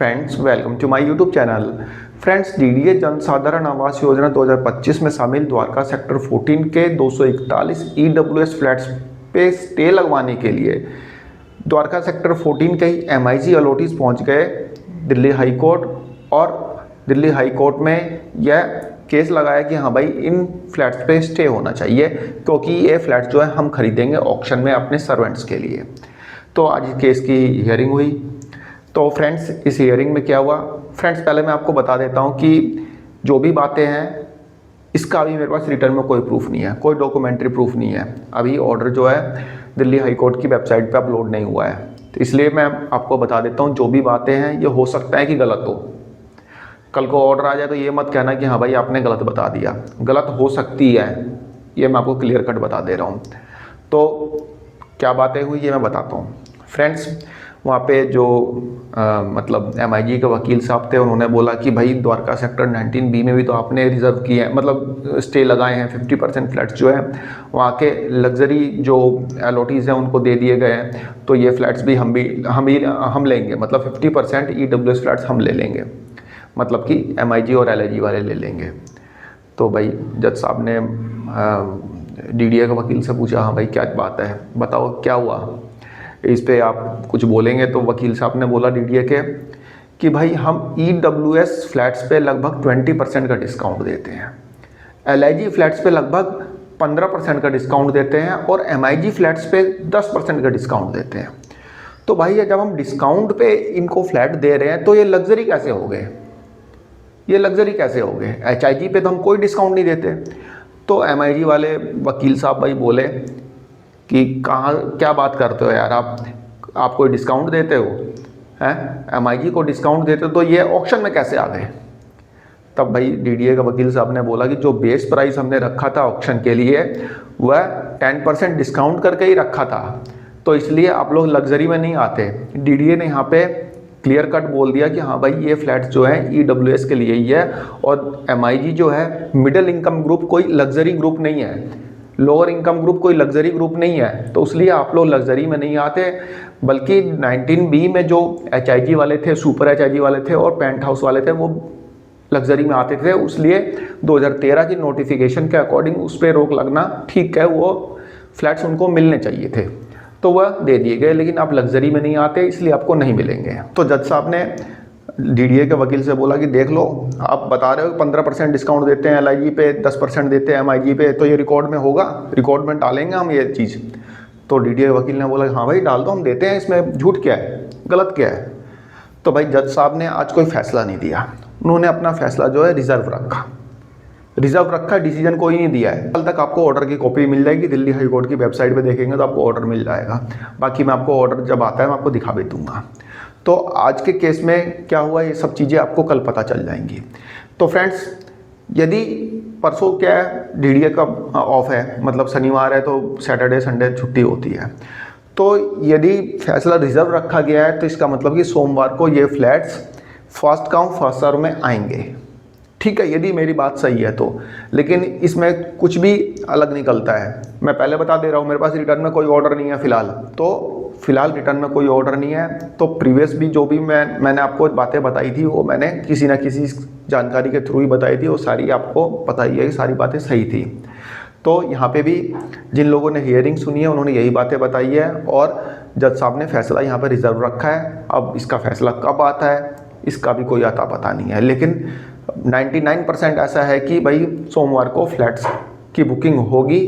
Friends, welcome to my YouTube channel. Friends, DDA जनसाधारण आवास योजना 2025 में शामिल द्वारका सेक्टर 14 के 241 ईडब्ल्यूएस फ्लैट्स पे स्टे लगवाने के लिए द्वारका सेक्टर 14 के ही एमआईजी अलॉटीज पहुंच गए दिल्ली हाई कोर्ट। और दिल्ली हाई कोर्ट में यह केस लगाया कि हाँ भाई, इन फ्लैट्स पे स्टे होना चाहिए क्योंकि ये फ्लैट जो है हम खरीदेंगे ऑक्शन में अपने सर्वेंट्स के लिए। तो आज इस केस की हियरिंग हुई। तो फ्रेंड्स, इस हियरिंग में क्या हुआ, फ्रेंड्स पहले मैं आपको बता देता हूँ कि जो भी बातें हैं इसका अभी मेरे पास रिटर्न में कोई प्रूफ नहीं है, कोई डॉक्यूमेंट्री प्रूफ नहीं है। अभी ऑर्डर जो है दिल्ली हाई कोर्ट की वेबसाइट पे अपलोड नहीं हुआ है, तो इसलिए मैं आपको बता देता हूँ जो भी बातें हैं ये हो सकता है कि गलत हो। कल को ऑर्डर आ जाए तो ये मत कहना कि हाँ भाई आपने गलत बता दिया, गलत हो सकती है, ये मैं आपको क्लियर कट बता दे रहा हूँ। तो क्या बातें हुई ये मैं बताता हूँ। फ्रेंड्स, वहाँ पे जो मतलब एमआईजी के वकील साहब थे, उन्होंने बोला कि भाई द्वारका सेक्टर 19B में भी तो आपने रिजर्व किए हैं, मतलब स्टे लगाए हैं। 50% फ्लैट्स जो है वहाँ के लग्जरी जो अलॉटीज़ हैं उनको दे दिए गए हैं। तो ये फ्लैट्स भी हम लेंगे, मतलब 50% ईडब्ल्यूएस फ्लैट्स हम ले लेंगे, मतलब कि एमआईजी और एलआईजी वाले ले लेंगे। तो भाई जज साहब ने डीडीए के वकील से पूछा, हाँ भाई क्या बात है, बताओ क्या हुआ, इस पे आप कुछ बोलेंगे। तो वकील साहब ने बोला डीडीए के कि भाई हम ईडब्ल्यूएस फ्लैट्स पे लगभग 20% का डिस्काउंट देते हैं, एलआईजी फ्लैट्स पे लगभग 15% का डिस्काउंट देते हैं और एमआईजी फ्लैट्स पे 10% का डिस्काउंट देते हैं। तो भाई जब हम डिस्काउंट पे इनको फ्लैट दे रहे हैं तो ये लग्जरी कैसे हो गए, ये लग्जरी कैसे हो गए। एचआईजी पे तो हम कोई डिस्काउंट नहीं देते। तो एमआईजी वाले वकील साहब भाई बोले कि कहाँ क्या बात करते हो यार, आप कोई डिस्काउंट देते हो हैं, एमआईजी को डिस्काउंट देते हो तो ये ऑक्शन में कैसे आ गए। तब भाई डीडीए का वकील साहब ने बोला कि जो बेस प्राइस हमने रखा था ऑक्शन के लिए वह 10% डिस्काउंट करके ही रखा था, तो इसलिए आप लोग लग्जरी में नहीं आते। डीडीए ने यहाँ पे क्लियर कट बोल दिया कि हाँ भाई ये फ्लैट्स जो है ईडब्ल्यूएस के लिए ही है और एमआईजी जो है मिडिल इनकम ग्रुप कोई लग्जरी ग्रुप नहीं है, लोअर इनकम ग्रुप कोई लग्जरी ग्रुप नहीं है, तो इसलिए आप लोग लग्जरी में नहीं आते। बल्कि 19B में जो एचआईजी वाले थे, सुपर एचआईजी वाले थे और पेंट हाउस वाले थे वो लग्जरी में आते थे, इसलिए 2013 की नोटिफिकेशन के अकॉर्डिंग उस पर रोक लगना ठीक है, वो फ्लैट्स उनको मिलने चाहिए थे तो वह दे दिए गए, लेकिन आप लग्जरी में नहीं आते इसलिए आपको नहीं मिलेंगे। तो जज साहब ने डीडीए के वकील से बोला कि देख लो, आप बता रहे हो 15% डिस्काउंट देते हैं एलआईजी पे, 10% देते हैं एमआईजी पे, तो ये रिकॉर्ड में होगा, रिकॉर्ड में डालेंगे हम ये चीज़। तो डीडीए वकील ने बोला हाँ भाई डाल दो, हम देते हैं, इसमें झूठ क्या है, गलत क्या है। तो भाई जज साहब ने आज कोई फैसला नहीं दिया, उन्होंने अपना फैसला जो है रिजर्व रखा, डिसीजन कोई नहीं दिया है। कल तक आपको ऑर्डर की कॉपी मिल जाएगी, दिल्ली हाई कोर्ट की वेबसाइट पे देखेंगे तो आपको ऑर्डर मिल जाएगा। बाकी मैं आपको ऑर्डर जब आता है मैं आपको दिखा भी दूंगा। तो आज के केस में क्या हुआ ये सब चीज़ें आपको कल पता चल जाएंगी। तो फ्रेंड्स, यदि परसों क्या है डीडीए का ऑफ है, मतलब शनिवार है तो सैटरडे संडे छुट्टी होती है, तो यदि फैसला रिजर्व रखा गया है तो इसका मतलब कि सोमवार को ये flats first come first serve में आएंगे। ठीक है, यदि मेरी बात सही है तो, लेकिन इसमें कुछ भी अलग निकलता है। मैं पहले बता दे रहा हूँ, मेरे पास रिटर्न में कोई ऑर्डर नहीं है फिलहाल, तो फिलहाल रिटर्न में कोई ऑर्डर नहीं है। तो प्रीवियस भी जो भी मैंने आपको बातें बताई थी वो मैंने किसी ना किसी जानकारी के थ्रू ही बताई थी, वो सारी आपको पता ही है कि सारी बातें सही थी। तो यहाँ पे भी जिन लोगों ने हियरिंग सुनी है उन्होंने यही बातें बताई है और जज साहब ने फैसला यहाँ पर रिजर्व रखा है। अब इसका फैसला कब आता है इसका भी कोई अता पता नहीं है, लेकिन 99% ऐसा है कि भाई सोमवार को फ्लैट्स की बुकिंग होगी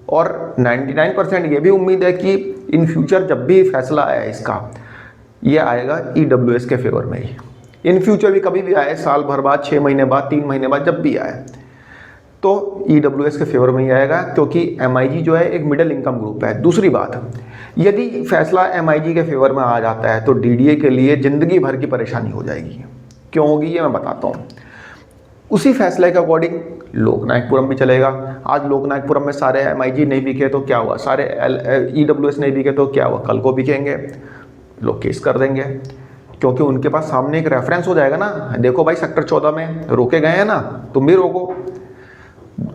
और 99% ये भी उम्मीद है कि इन फ्यूचर जब भी फैसला आया इसका, ये आएगा ईडब्ल्यूएस के फेवर में ही। इन फ्यूचर भी कभी भी आए, साल भर बाद, 6 महीने बाद, 3 महीने बाद, जब भी आए तो ईडब्ल्यूएस के फेवर में ही आएगा, क्योंकि एमआईजी जो है एक मिडिल इनकम ग्रुप है। दूसरी बात, यदि फैसला एमआईजी के फेवर में आ जाता है तो डीडीए के लिए ज़िंदगी भर की परेशानी हो जाएगी। क्यों होगी ये मैं बताता हूँ। उसी फैसले के अकॉर्डिंग लोकनायकपुरम भी चलेगा। आज लोकनायकपुरम में सारे एमआईजी नहीं बिके तो क्या हुआ, सारे ईडब्ल्यूएस नहीं बिके तो क्या हुआ, कल को बिकेंगे, लोग केस कर देंगे, क्योंकि उनके पास सामने एक रेफरेंस हो जाएगा ना। देखो भाई सेक्टर 14 में रोके गए हैं ना, तुम भी रोको।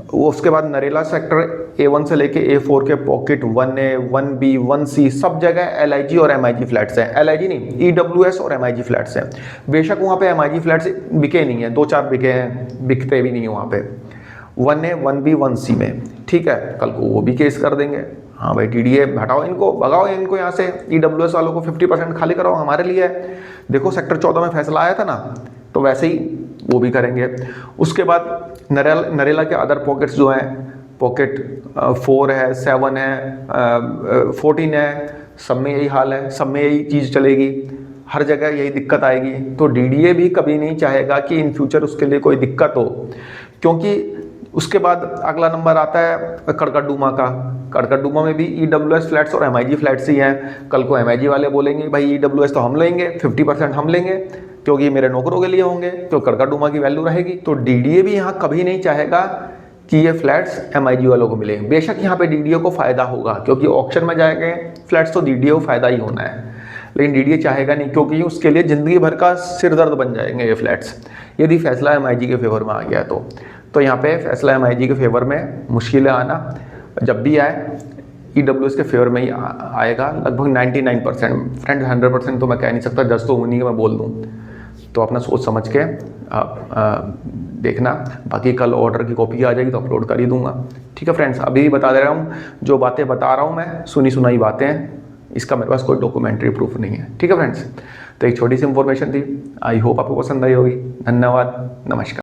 वो उसके बाद नरेला सेक्टर A1 से लेके A4 के पॉकेट 1A, 1B, 1C सब जगह LIG और MIG फ्लैट्स हैं। LIG नहीं, EWS और MIG फ्लैट्स हैं। बेशक वहाँ पे MIG फ्लैट्स बिके नहीं है, 2-4 बिके हैं, बिकते भी नहीं है वहाँ पे 1A, 1B, 1C में, ठीक है। कल को वो भी केस कर देंगे, हाँ भाई DDA हटाओ इनको, भगाओ इनको यहाँ से, EWS वालों को 50% खाली कराओ, हमारे लिए है। देखो सेक्टर 14 में फैसला आया था ना, तो वैसे ही वो भी करेंगे। उसके बाद नरेला के अदर पॉकेट्स जो हैं, पॉकेट 4 है, 7 है, 14 है, सब में यही हाल है, सब में यही चीज़ चलेगी, हर जगह यही दिक्कत आएगी। तो DDA भी कभी नहीं चाहेगा कि इन फ्यूचर उसके लिए कोई दिक्कत हो, क्योंकि उसके बाद अगला नंबर आता है कड़कड़डूमा का। कड़कड़डूमा में भी EWS फ्लैट्स और MIG फ्लैट्स ही हैं। कल को MIG वाले बोलेंगे भाई EWS तो हम लेंगे, 50% हम लेंगे क्योंकि ये मेरे नौकरों के लिए होंगे, तो कड़कड़डूमा की वैल्यू रहेगी। तो DDA भी यहाँ कभी नहीं चाहेगा कि ये फ्लैट्स MIG वालों को मिले। बेशक यहाँ पे DDA को फ़ायदा होगा क्योंकि ऑक्शन में जाएंगे फ्लैट्स तो DDA को फ़ायदा ही होना है, लेकिन DDA चाहेगा नहीं क्योंकि उसके लिए ज़िंदगी भर का सिरदर्द बन जाएंगे ये फ्लैट्स, यदि फैसला MIG के फेवर में आ गया तो यहाँ पे फैसला MIG के फेवर में मुश्किल है आना। जब भी आए EWS के फेवर में ही आएगा लगभग 99%। फ्रेंड 100% तो मैं कह नहीं सकता, जज तो उन्हीं मैं बोल दूँ। तो अपना सोच समझ के देखना। बाकी कल ऑर्डर की कॉपी आ जाएगी तो अपलोड कर ही दूंगा, ठीक है फ्रेंड्स। अभी भी बता दे रहा हूँ, जो बातें बता रहा हूँ मैं सुनी सुनाई बातें हैं, इसका मेरे पास कोई डॉक्यूमेंट्री प्रूफ नहीं है, ठीक है फ्रेंड्स। तो एक छोटी सी इंफॉर्मेशन थी, आई होप आपको पसंद आई होगी। धन्यवाद, नमस्कार।